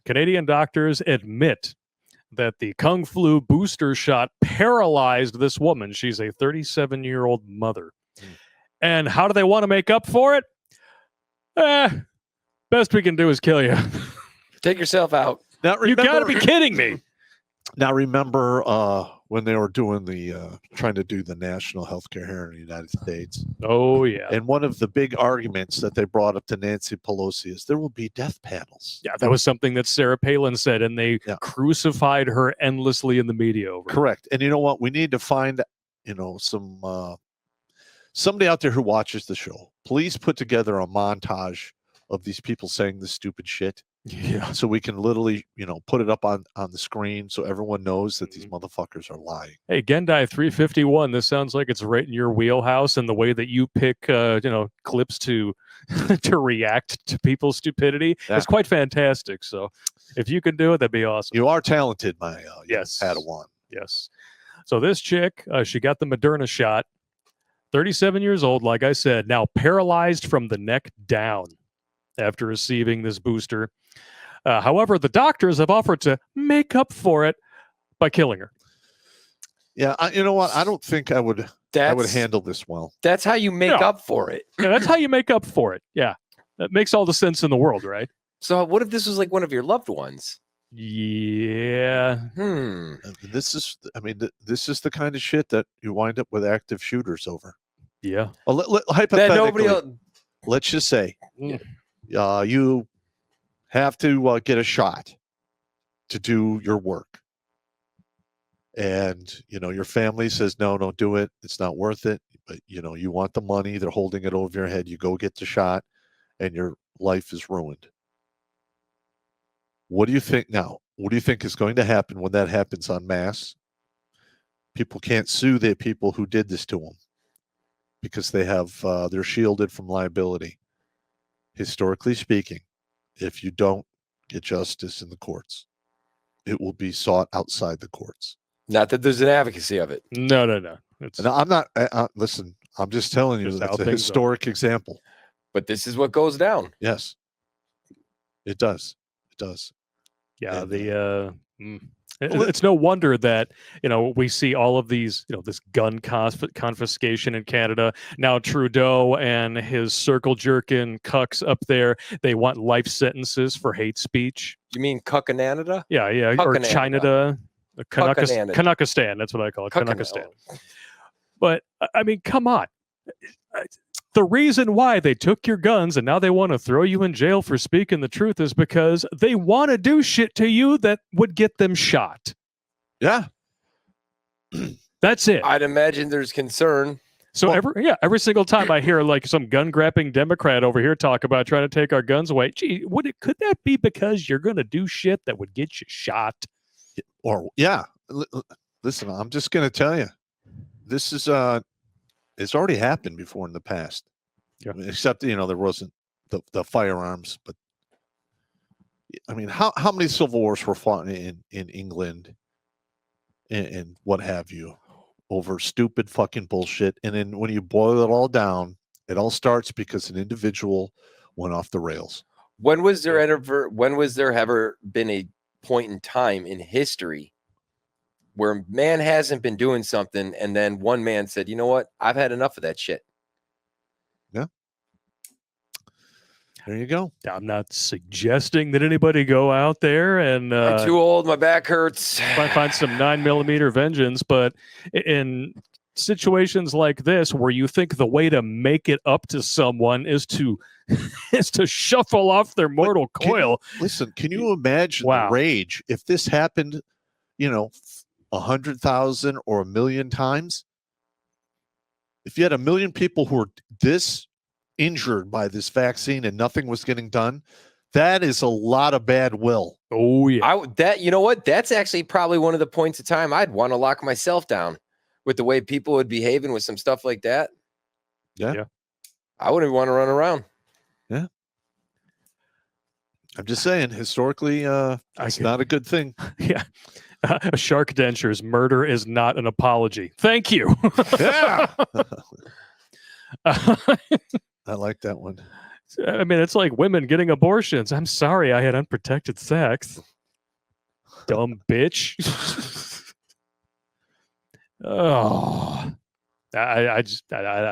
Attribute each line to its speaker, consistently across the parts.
Speaker 1: Canadian doctors admit that the Kung Flu booster shot paralyzed this woman. She's a 37-year-old mother. And how do they want to make up for it? Best we can do is kill you.
Speaker 2: Take yourself out.
Speaker 3: Now,
Speaker 1: You got to be kidding me.
Speaker 3: Now, remember when they were doing trying to do the national health care here in the United States?
Speaker 1: Oh, yeah.
Speaker 3: And one of the big arguments that they brought up to Nancy Pelosi is there will be death panels.
Speaker 1: Yeah, that was something that Sarah Palin said, and they crucified her endlessly in the media over it.
Speaker 3: Correct. And you know what? We need to find, somebody out there who watches the show. Please put together a montage of these people saying this stupid shit.
Speaker 1: Yeah.
Speaker 3: So we can literally, put it up on the screen so everyone knows that these motherfuckers are lying.
Speaker 1: Hey, Gendai 351, this sounds like it's right in your wheelhouse, and the way that you pick, clips to to react to people's stupidity is quite fantastic. So if you can do it, that'd be awesome.
Speaker 3: You are talented, my
Speaker 1: yes,
Speaker 3: Padawan.
Speaker 1: Yes. So this chick, she got the Moderna shot, 37 years old, like I said, now paralyzed from the neck down after receiving this booster. However, the doctors have offered to make up for it by killing her.
Speaker 3: Yeah, you know what? I don't think I would handle this well.
Speaker 2: That's how you make up for it.
Speaker 1: Yeah, that's how you make up for it. Yeah. That makes all the sense in the world, right?
Speaker 2: So what if this was like one of your loved ones?
Speaker 1: Yeah.
Speaker 3: This is the kind of shit that you wind up with active shooters over.
Speaker 1: Yeah.
Speaker 3: Well, hypothetically, let's just say you have to get a shot to do your work. And, your family says, no, don't do it. It's not worth it. But, you want the money. They're holding it over your head. You go get the shot and your life is ruined. What do you think now? What do you think is going to happen when that happens en masse? People can't sue the people who did this to them because they're shielded from liability. Historically speaking, if you don't get justice in the courts, it will be sought outside the courts.
Speaker 2: Not that there's an advocacy of it.
Speaker 1: No.
Speaker 3: And I'm not. Listen, I'm just telling you that's a historic example.
Speaker 2: But this is what goes down.
Speaker 3: Yes, it does. It does.
Speaker 1: Yeah. It's no wonder that, we see all of these, this gun confiscation in Canada. Now Trudeau and his circle jerking cucks up there, they want life sentences for hate speech.
Speaker 2: You mean Cuckananada?
Speaker 1: Yeah. Or China, Kanakistan. That's what I call it. Kanakistan. But I mean, come on. The reason why they took your guns and now they want to throw you in jail for speaking the truth is because they want to do shit to you that would get them shot.
Speaker 3: Yeah.
Speaker 1: That's it.
Speaker 2: I'd imagine there's concern.
Speaker 1: So every single time I hear like some gun-grabbing Democrat over here talk about trying to take our guns away, gee, could that be because you're going to do shit that would get you shot?
Speaker 3: Or listen, I'm just going to tell you, this is it's already happened before in the past. Yeah. Except there wasn't the firearms, but I mean, how many civil wars were fought in England and what have you over stupid fucking bullshit? And then when you boil it all down, it all starts because an individual went off the rails.
Speaker 2: When was there ever been a point in time in history where man hasn't been doing something and then one man said, you know what, I've had enough of that shit?
Speaker 3: Yeah. There you go.
Speaker 1: I'm not suggesting that anybody go out there and
Speaker 2: I'm too old, my back hurts.
Speaker 1: Find some 9mm vengeance, but in situations like this where you think the way to make it up to someone is to shuffle off their mortal coil.
Speaker 3: Can you imagine the rage if this happened, 100,000 or 1 million times? If you had 1 million people who were this injured by this vaccine and nothing was getting done, that is a lot of bad will.
Speaker 1: Oh yeah.
Speaker 2: You know what? That's actually probably one of the points of time I'd want to lock myself down with the way people would be behaving with some stuff like that.
Speaker 3: Yeah.
Speaker 2: I wouldn't want to run around.
Speaker 3: Yeah. I'm just saying, historically, it's not a good thing.
Speaker 1: Yeah. Shark dentures, murder is not an apology. Thank you.
Speaker 3: Yeah. I like that one.
Speaker 1: I mean, it's like women getting abortions. I'm sorry, I had unprotected sex. Dumb bitch. Oh, I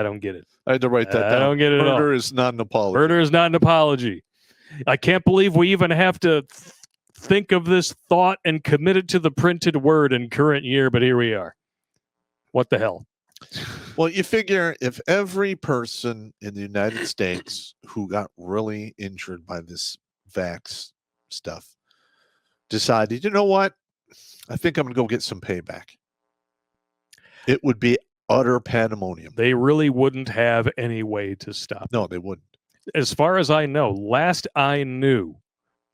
Speaker 1: don't get it.
Speaker 3: I had to write that down.
Speaker 1: I don't get it at all.
Speaker 3: Murder is not an apology.
Speaker 1: Murder is not an apology. I can't believe we even have to think of this thought and commit it to the printed word in current year, but here we are. What the hell?
Speaker 3: Well, you figure if every person in the United States who got really injured by this vax stuff decided, you know what? I think I'm going to go get some payback. It would be utter pandemonium.
Speaker 1: They really wouldn't have any way to stop.
Speaker 3: No, they wouldn't.
Speaker 1: As far as I know, last I knew,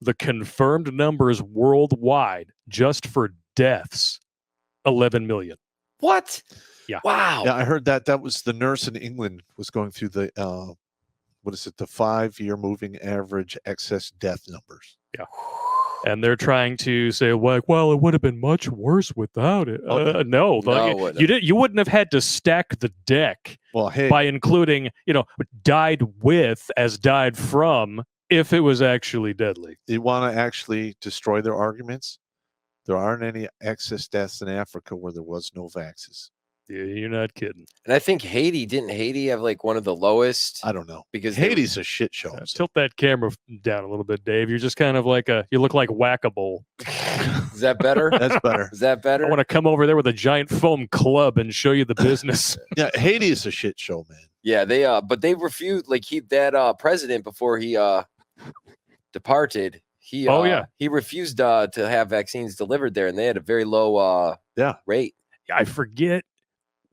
Speaker 1: the confirmed numbers worldwide just for deaths, 11 million.
Speaker 2: What?
Speaker 1: Yeah.
Speaker 2: Wow.
Speaker 3: Yeah, I heard that. That was the nurse in England was going through the, the 5-year moving average excess death numbers.
Speaker 1: Yeah. And they're trying to say, like, well, it would have been much worse without it. No, you wouldn't have had to stack the deck by including, died with as died from if it was actually deadly.
Speaker 3: You want to actually destroy their arguments? There aren't any excess deaths in Africa where there was no vaxes.
Speaker 1: Yeah, you're not kidding.
Speaker 2: And I think didn't Haiti have like one of the lowest?
Speaker 3: I don't know.
Speaker 2: Because
Speaker 3: Haiti's a shit show.
Speaker 1: Tilt that camera down a little bit, Dave. You're just kind of like you look like Whack-A-Mole.
Speaker 2: Is that better?
Speaker 3: That's better.
Speaker 2: Is that better?
Speaker 1: I want to come over there with a giant foam club and show you the business.
Speaker 3: Yeah, Haiti is a shit show, man.
Speaker 2: Yeah, but they refused, like, that president before he departed. He refused to have vaccines delivered there, and they had a very low rate.
Speaker 1: I forget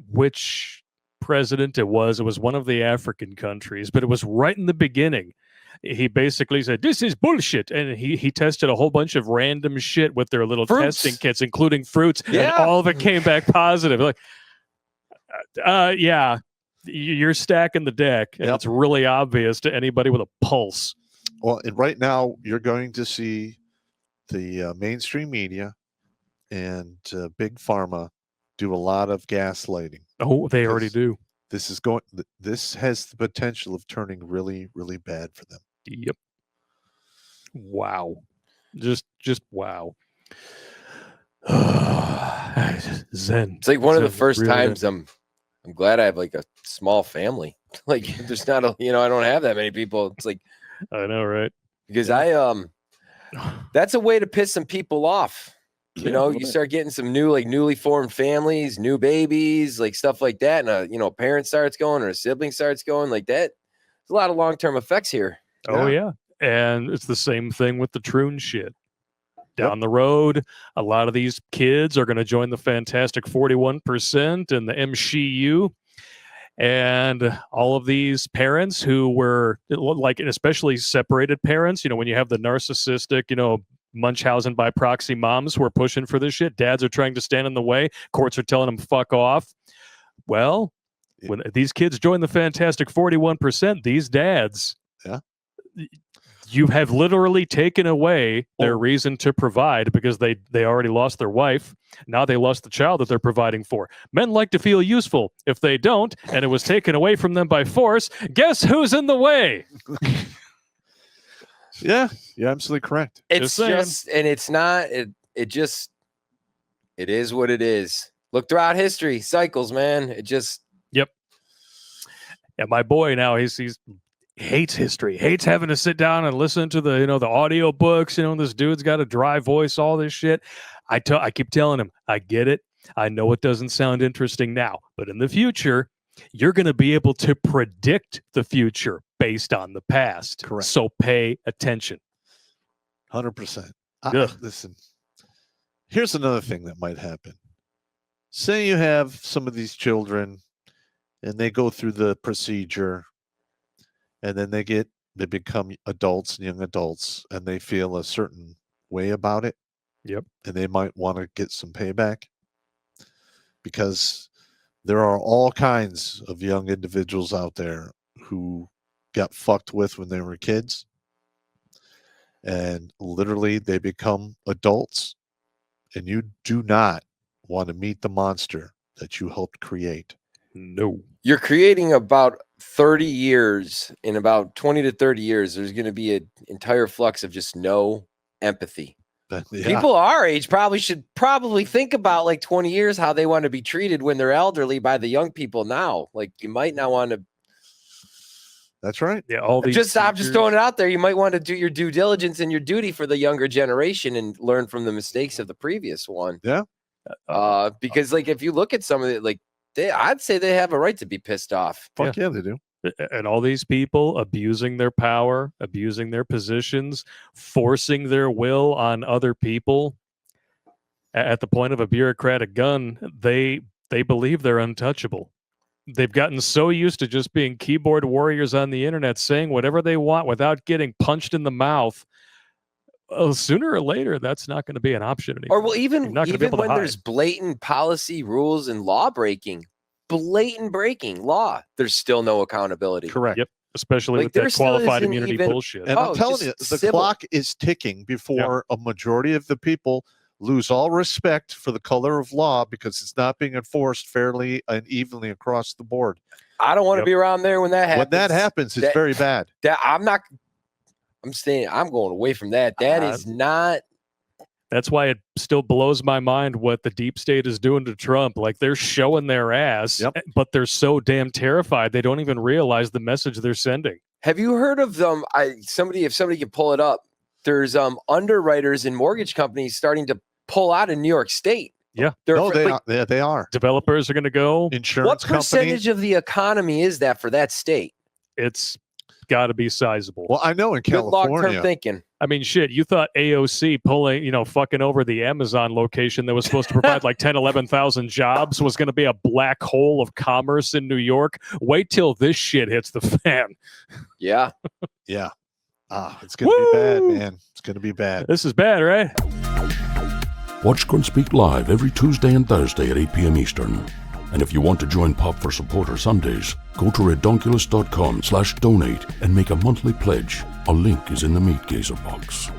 Speaker 1: which president it was. It was one of the African countries, but it was right in the beginning. He basically said, "This is bullshit," and he tested a whole bunch of random shit with their little testing kits, including fruits, and all of it came back positive. Like, yeah, you're stacking the deck, and it's really obvious to anybody with a pulse.
Speaker 3: Well, and right now you're going to see the mainstream media and big pharma do a lot of gaslighting.
Speaker 1: Oh, they already do.
Speaker 3: This has the potential of turning really, really bad for them.
Speaker 1: Yep. Wow. Just wow. Zen.
Speaker 2: It's like one of the first times I'm glad I have like a small family. Like there's not I don't have that many people. It's like
Speaker 1: I know, right?
Speaker 2: Because that's a way to piss some people off. You start getting some newly formed families, new babies, like stuff like that. And a parent starts going or a sibling starts going like that. There's a lot of long-term effects here.
Speaker 1: Oh, yeah. And it's the same thing with the Troon shit. Down the road, a lot of these kids are going to join the Fantastic 41% and the MCU. And all of these parents who were like, especially separated parents, when you have the narcissistic, Munchausen by proxy moms who are pushing for this shit. Dads are trying to stand in the way. Courts are telling them fuck off. Well, when these kids join the Fantastic 41%, these dads, you have literally taken away their reason to provide because they already lost their wife. Now they lost the child that they're providing for. Men like to feel useful. If they don't, and it was taken away from them by force, guess who's in the way?
Speaker 3: Yeah, you're absolutely correct.
Speaker 2: It's just, and it's not, it is what it is. Look throughout history, cycles, man. It just.
Speaker 1: Yep. Yeah, my boy now, he's hates history, hates having to sit down and listen to the, the audio books. This dude's got a dry voice, all this shit. I keep telling him, I get it. I know it doesn't sound interesting now, but in the future, you're going to be able to predict the future based on the past.
Speaker 3: Correct.
Speaker 1: So pay attention.
Speaker 3: 100%. Listen, here's another thing that might happen. Say you have some of these children and they go through the procedure and then they become adults and young adults and they feel a certain way about it.
Speaker 1: Yep.
Speaker 3: And they might want to get some payback because there are all kinds of young individuals out there who got fucked with when they were kids. And literally they become adults. And you do not want to meet the monster that you helped create.
Speaker 1: No.
Speaker 2: You're creating about 30 years, in about 20 to 30 years, there's going to be an entire flux of just no empathy.
Speaker 3: Yeah.
Speaker 2: People our age should think about like 20 years how they want to be treated when they're elderly by the young people now. Like you might not want to.
Speaker 3: That's right.
Speaker 1: Yeah, all these.
Speaker 2: I'm just throwing it out there. You might want to do your due diligence and your duty for the younger generation and learn from the mistakes of the previous one.
Speaker 3: Yeah.
Speaker 2: Because like if you look at some of it, like I'd say they have a right to be pissed off.
Speaker 3: Fuck yeah, they do.
Speaker 1: And all these people abusing their power, abusing their positions, forcing their will on other people. At the point of a bureaucratic gun, they believe they're untouchable. They've gotten so used to just being keyboard warriors on the internet, saying whatever they want without getting punched in the mouth. Sooner or later, that's not going to be an option anymore.
Speaker 2: Or well, even when there's blatant policy, rules, and law breaking, blatant breaking law, there's still no accountability.
Speaker 3: Correct.
Speaker 1: Yep. Especially with that qualified immunity bullshit.
Speaker 3: And I'm telling you, the clock is ticking before a majority of the people lose all respect for the color of law because it's not being enforced fairly and evenly across the board.
Speaker 2: I don't want to be around there when that happens.
Speaker 3: When that happens, it's very bad.
Speaker 2: I'm going away from that. That is not.
Speaker 1: That's why it still blows my mind what the deep state is doing to Trump. Like they're showing their ass, but they're so damn terrified they don't even realize the message they're sending.
Speaker 2: Have you heard of them? If somebody can pull it up, there's underwriters in mortgage companies starting to pull out in New York State.
Speaker 1: Yeah,
Speaker 3: they are.
Speaker 1: Developers are going to go.
Speaker 3: Insurance
Speaker 2: What percentage of the economy is that for that state?
Speaker 1: It's got to be sizable.
Speaker 3: Well, I know in California.
Speaker 2: Good long-term thinking.
Speaker 1: I mean, shit, you thought AOC pulling, fucking over the Amazon location that was supposed to provide like 10, 11,000 jobs was going to be a black hole of commerce in New York. Wait till this shit hits the fan.
Speaker 2: Yeah.
Speaker 3: Yeah. It's going to be bad, man. It's going to be bad.
Speaker 1: This is bad, right?
Speaker 4: Watch Grunt Speak live every Tuesday and Thursday at 8 p.m. Eastern. And if you want to join Pop for Supporter Sundays, go to redonkulous.com/donate and make a monthly pledge. A link is in the Meat Gazer box.